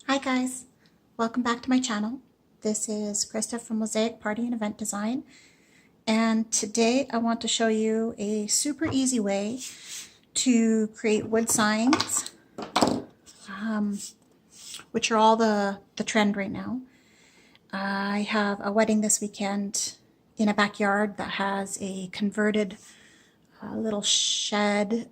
Hi guys, welcome back to my channel. This is Krista from Mosaic Party and Event Design, and today I want to show you a super easy way to create wood signs, which are all the trend right now. I have a wedding this weekend in a backyard that has a converted little shed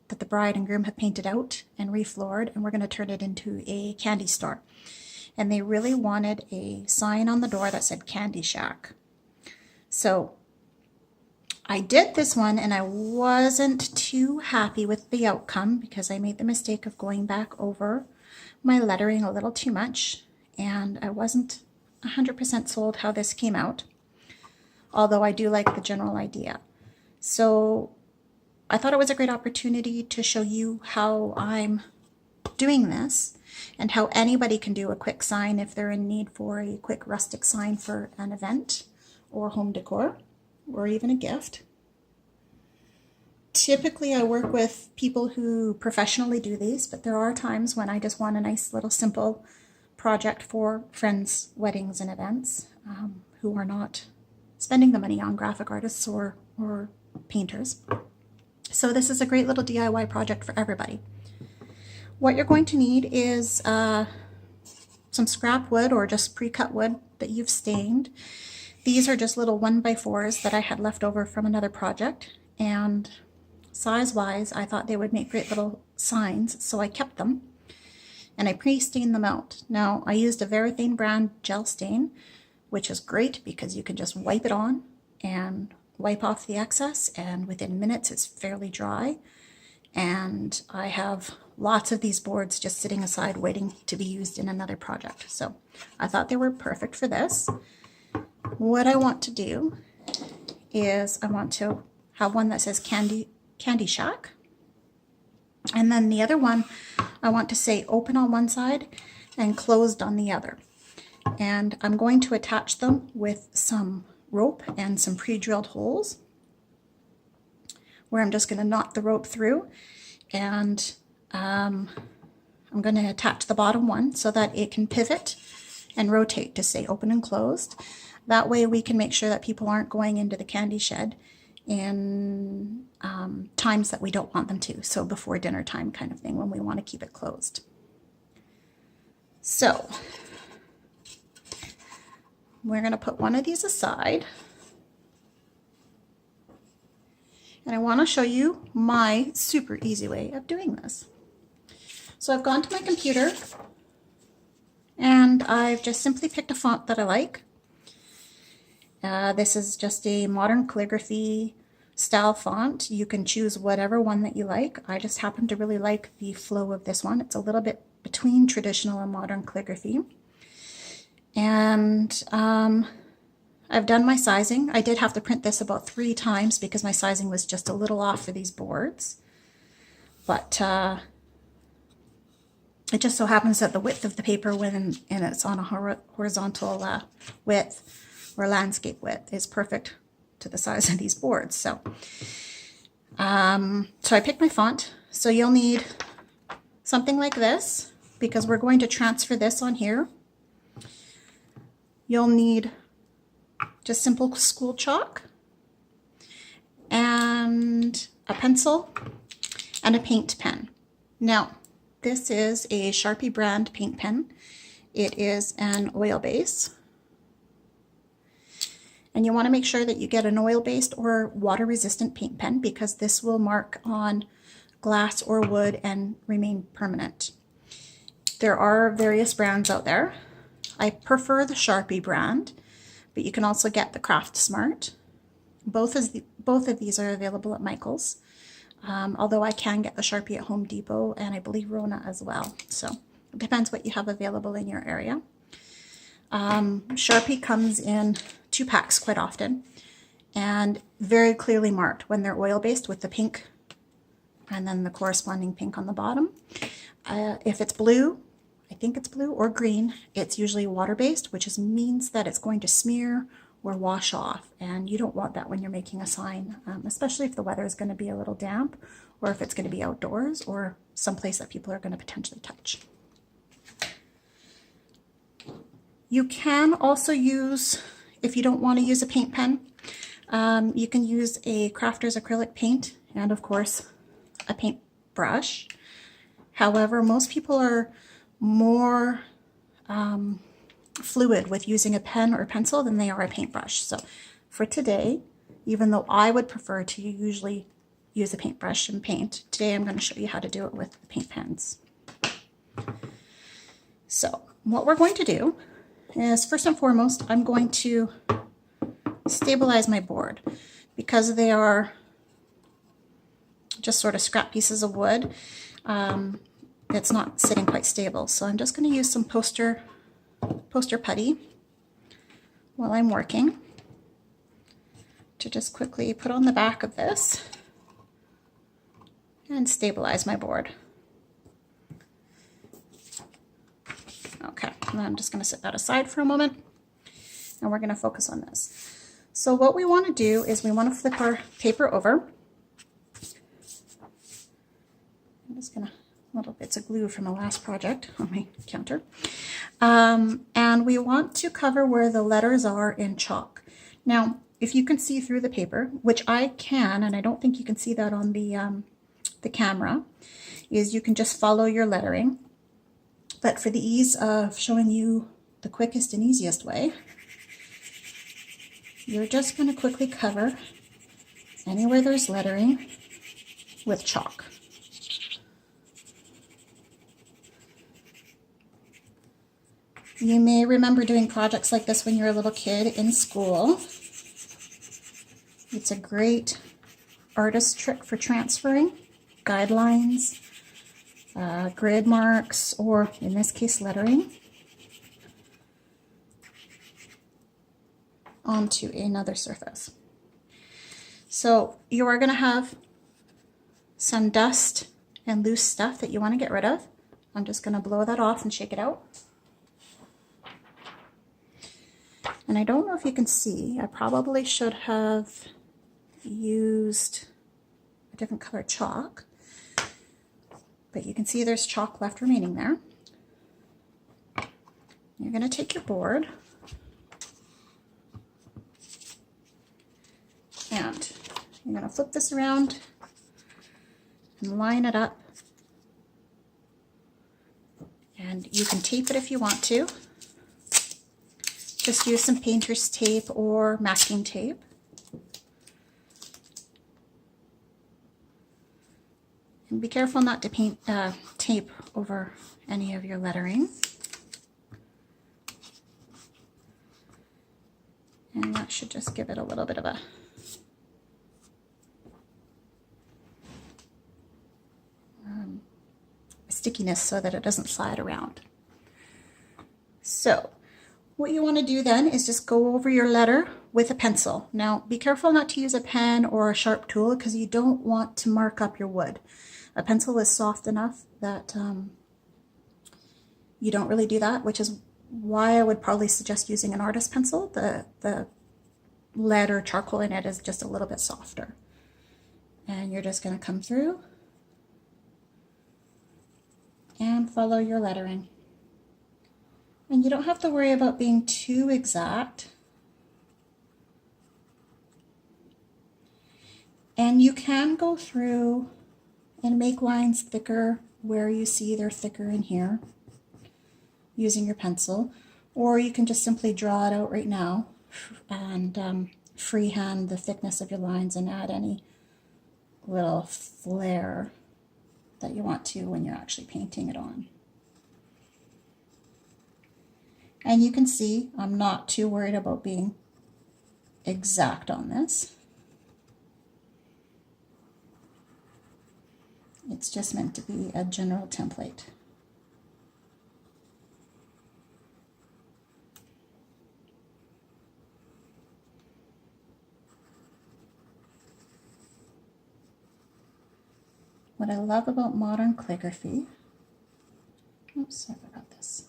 that the bride and groom have painted out and refloored, and we're going to turn it into a candy store. And they really wanted a sign on the door that said Candy Shack. So I did this one and I wasn't too happy with the outcome because I made the mistake of going back over my lettering a little too much, and I wasn't 100% sold how this came out, although I do like the general idea. So I thought it was a great opportunity to show you how I'm doing this and how anybody can do a quick sign if they're in need for a quick rustic sign for an event or home decor or even a gift. Typically I work with people who professionally do these, but there are times when I just want a nice little simple project for friends' weddings and events who are not spending the money on graphic artists or painters. So this is a great little DIY project for everybody. What you're going to need is some scrap wood or just pre-cut wood that you've stained. These are just little 1x4s that I had left over from another project, and size-wise I thought they would make great little signs, so I kept them and I pre-stained them out. Now I used a Varathane brand gel stain, which is great because you can just wipe it on and wipe off the excess, and within minutes it's fairly dry. And I have lots of these boards just sitting aside waiting to be used in another project. So I thought they were perfect for this. What I want to do is I want to have one that says Candy Shack, and then the other one I want to say open on one side and closed on the other. And I'm going to attach them with some rope and some pre-drilled holes where I'm just going to knot the rope through, and I'm going to attach the bottom one so that it can pivot and rotate to say open and closed. That way we can make sure that people aren't going into the candy shed in times that we don't want them to, so before dinner time kind of thing, when we want to keep it closed. So we're going to put one of these aside, and I want to show you my super easy way of doing this. So I've gone to my computer and I've just simply picked a font that I like. This is just a modern calligraphy style font. You can choose whatever one that you like. I just happen to really like the flow of this one. It's a little bit between traditional and modern calligraphy. And I've done my sizing. I did have to print this about 3 times because my sizing was just a little off for these boards. But it just so happens that the width of the paper when it's on a horizontal width or landscape width is perfect to the size of these boards. So, so I picked my font. So you'll need something like this because we're going to transfer this on here. You'll need just simple school chalk and a pencil and a paint pen. Now, this is a Sharpie brand paint pen. It is an oil base. And you want to make sure that you get an oil-based or water-resistant paint pen because this will mark on glass or wood and remain permanent. There are various brands out there. I prefer the Sharpie brand, but you can also get the Craft Smart. Both of these are available at Michael's, although I can get the Sharpie at Home Depot and I believe Rona as well. So it depends what you have available in your area. Sharpie comes in 2 packs quite often and very clearly marked when they're oil-based with the pink and then the corresponding pink on the bottom. If it's blue, I think it's blue or green, it's usually water-based, which means that it's going to smear or wash off, and you don't want that when you're making a sign, especially if the weather is going to be a little damp or if it's going to be outdoors or someplace that people are going to potentially touch. You can also use, if you don't want to use a paint pen, you can use a Crafter's acrylic paint and of course a paintbrush. However, most people are more fluid with using a pen or pencil than they are a paintbrush. So for today, even though I would prefer to usually use a paintbrush and paint, today I'm going to show you how to do it with paint pens. So what we're going to do is, first and foremost, I'm going to stabilize my board because they are just sort of scrap pieces of wood. It's not sitting quite stable, so I'm just going to use some poster putty while I'm working to just quickly put on the back of this and stabilize my board. Okay, and I'm just going to set that aside for a moment and we're going to focus on this. So what we want to do is we want to flip our paper over. I'm just going to, little bits of glue from the last project on my counter. And we want to cover where the letters are in chalk. Now, if you can see through the paper, which I can, and I don't think you can see that on the camera, is you can just follow your lettering. But for the ease of showing you the quickest and easiest way, you're just going to quickly cover anywhere there's lettering with chalk. You may remember doing projects like this when you were a little kid in school. It's a great artist trick for transferring guidelines, grid marks, or in this case lettering, onto another surface. So you are going to have some dust and loose stuff that you want to get rid of. I'm just going to blow that off and shake it out. And I don't know if you can see, I probably should have used a different color chalk, but you can see there's chalk left remaining there. You're going to take your board and you're going to flip this around and line it up. And you can tape it if you want to. Just use some painter's tape or masking tape. And be careful not to paint tape over any of your lettering. And that should just give it a little bit of a stickiness so that it doesn't slide around. So what you want to do then is just go over your letter with a pencil. Now be careful not to use a pen or a sharp tool because you don't want to mark up your wood. A pencil is soft enough that you don't really do that, which is why I would probably suggest using an artist pencil. The lead or charcoal in it is just a little bit softer. And you're just going to come through and follow your lettering. And you don't have to worry about being too exact. And you can go through and make lines thicker where you see they're thicker in here using your pencil, or you can just simply draw it out right now and freehand the thickness of your lines and add any little flair that you want to when you're actually painting it on. And you can see I'm not too worried about being exact on this. It's just meant to be a general template. What I love about modern calligraphy, oops, sorry about this,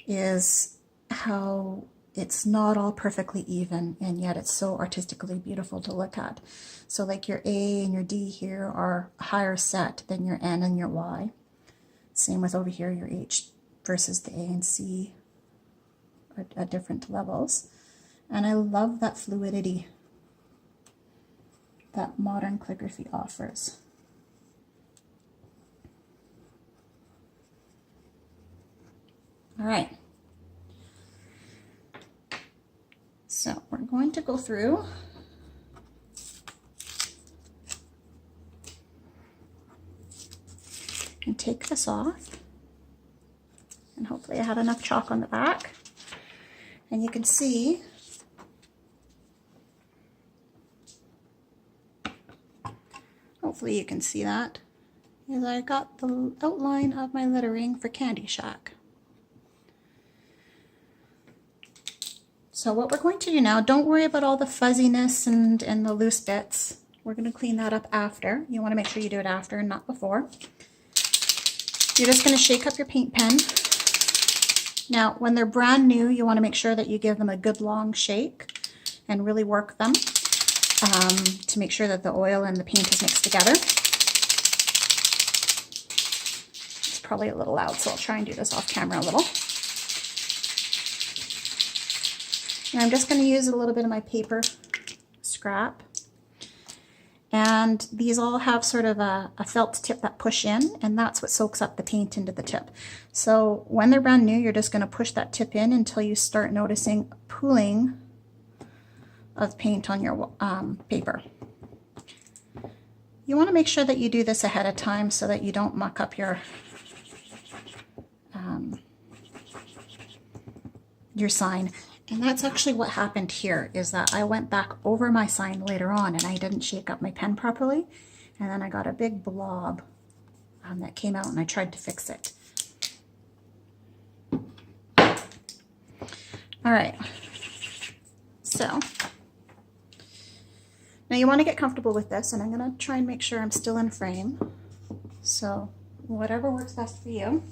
is how it's not all perfectly even, and yet it's so artistically beautiful to look at. So like your A and your D here are higher set than your N and your Y. Same with over here, your H versus the A and C at different levels. And I love that fluidity that modern calligraphy offers. All right. So we're going to go through and take this off. And hopefully I have enough chalk on the back. And you can see hopefully you can see that, is I got the outline of my lettering for Candy Shack. So what we're going to do now, don't worry about all the fuzziness and the loose bits. We're going to clean that up after. You want to make sure you do it after and not before. You're just going to shake up your paint pen. Now, when they're brand new, you want to make sure that you give them a good long shake and really work them to make sure that the oil and the paint is mixed together. It's probably a little loud, so I'll try and do this off camera a little. And I'm just going to use a little bit of my paper scrap. And these all have sort of a felt tip that push in, and that's what soaks up the paint into the tip. So when they're brand new, you're just going to push that tip in until you start noticing pooling of paint on your paper. You want to make sure that you do this ahead of time so that you don't muck up your sign. And that's actually what happened here, is that I went back over my sign later on and I didn't shake up my pen properly. And then I got a big blob that came out and I tried to fix it. All right, so now you want to get comfortable with this, and I'm going to try and make sure I'm still in frame. So whatever works best for you.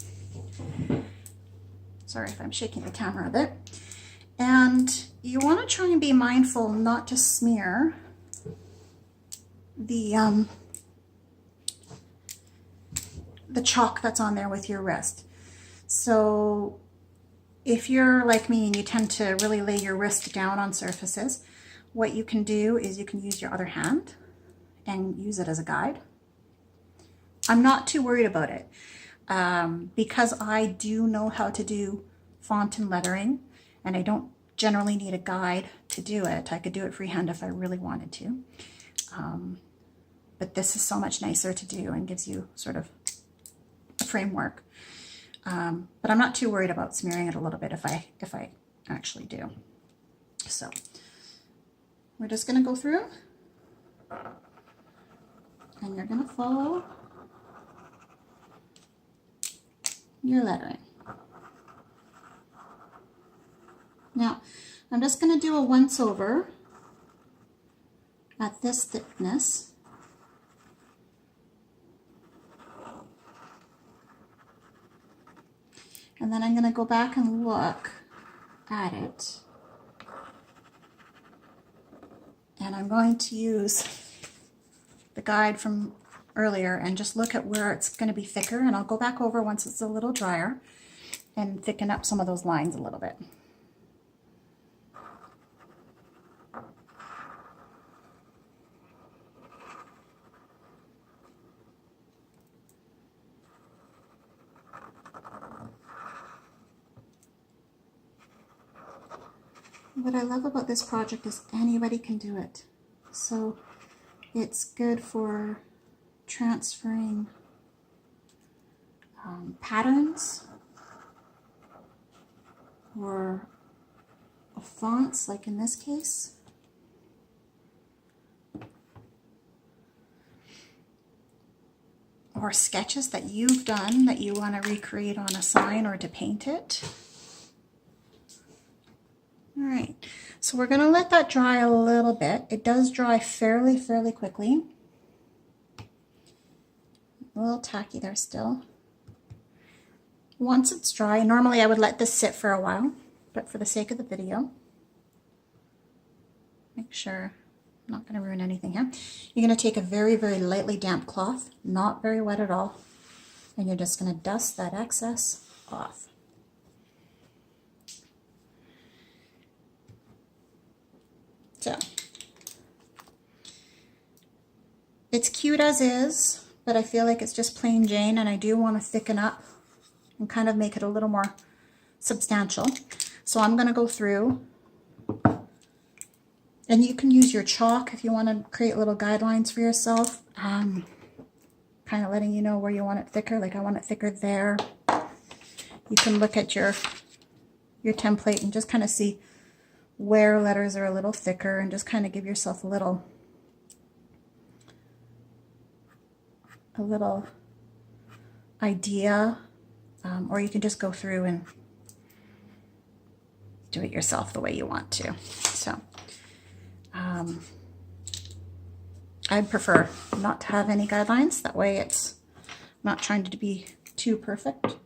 Sorry if I'm shaking the camera a bit. And you want to try and be mindful not to smear the chalk that's on there with your wrist. So if you're like me and you tend to really lay your wrist down on surfaces, what you can do is you can use your other hand and use it as a guide. I'm not too worried about it because I do know how to do font and lettering, and I don't generally need a guide to do it. I could do it freehand if I really wanted to. But this is so much nicer to do and gives you sort of a framework. But I'm not too worried about smearing it a little bit if I actually do. So we're just going to go through, and you're going to follow your lettering. Now, I'm just going to do a once over at this thickness. And then I'm going to go back and look at it. And I'm going to use the guide from earlier and just look at where it's going to be thicker. And I'll go back over once it's a little drier and thicken up some of those lines a little bit. What I love about this project is anybody can do it. So it's good for transferring patterns or fonts, like in this case. Or sketches that you've done that you want to recreate on a sign or to paint it. All right, so we're going to let that dry a little bit. It does dry fairly quickly. A little tacky there still. Once it's dry, normally I would let this sit for a while, but for the sake of the video, make sure I'm not going to ruin anything here. You're going to take a very lightly damp cloth, not very wet at all, and you're just going to dust that excess off. It's cute as is, but I feel like it's just plain Jane, and I do want to thicken up and kind of make it a little more substantial. So I'm going to go through, and you can use your chalk if you want to create little guidelines for yourself, kind of letting you know where you want it thicker. Like I want it thicker there. You can look at your template and just kind of see where letters are a little thicker, and just kind of give yourself a little idea, or you can just go through and do it yourself the way you want to. So I'd prefer not to have any guidelines. That way it's not trying to be too perfect.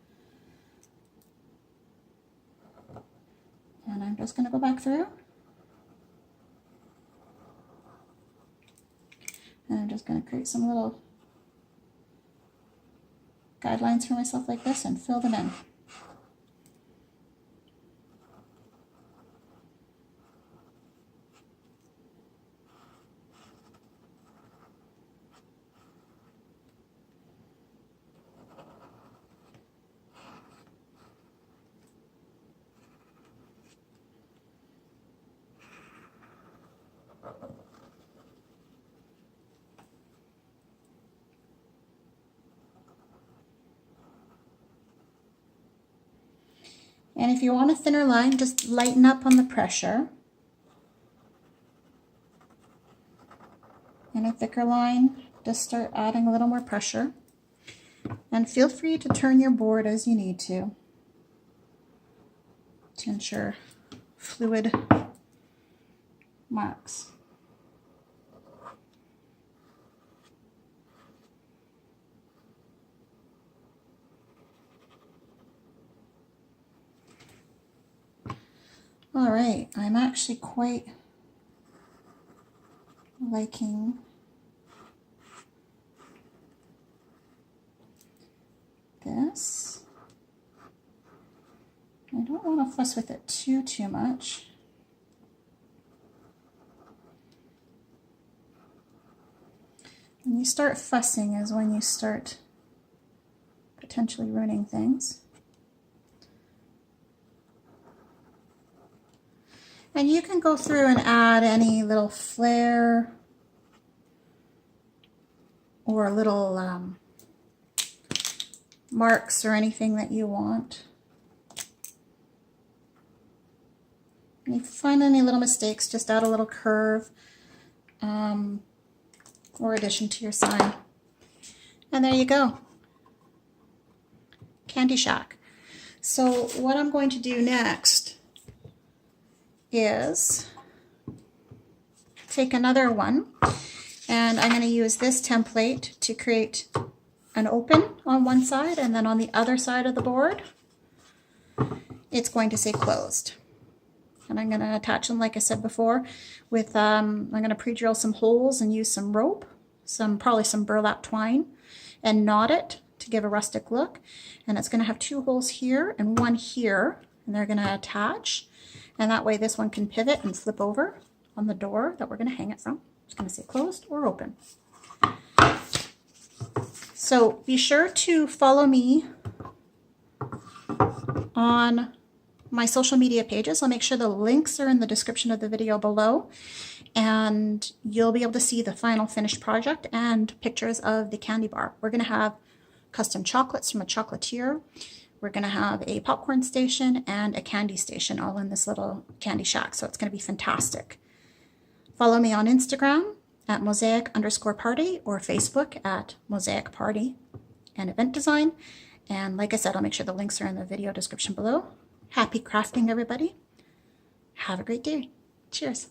And I'm just going to go back through. And I'm just going to create some little guidelines for myself like this and fill them in. And if you want a thinner line, just lighten up on the pressure. And a thicker line, just start adding a little more pressure. And feel free to turn your board as you need to ensure fluid marks. All right, I'm actually quite liking this. I don't want to fuss with it too much. When you start fussing is when you start potentially ruining things. And you can go through and add any little flare or little marks or anything that you want. And if you find any little mistakes, just add a little curve or addition to your sign. And there you go. Candy Shack. So what I'm going to do next is take another one, and I'm going to use this template to create an open on one side, and then on the other side of the board it's going to say closed. And I'm going to attach them, like I said before, with I'm going to pre-drill some holes and use some rope, probably some burlap twine, and knot it to give a rustic look. And it's going to have 2 holes here and 1 here, and they're going to attach. And that way this one can pivot and flip over on the door that we're going to hang it from. It's going to say closed or open. So be sure to follow me on my social media pages. I'll make sure the links are in the description of the video below. And you'll be able to see the final finished project and pictures of the candy bar. We're going to have custom chocolates from a chocolatier. We're going to have a popcorn station and a candy station all in this little candy shack. So it's going to be fantastic. Follow me on Instagram at mosaic_party or Facebook at Mosaic Party and Event Design. And like I said, I'll make sure the links are in the video description below. Happy crafting, everybody. Have a great day. Cheers.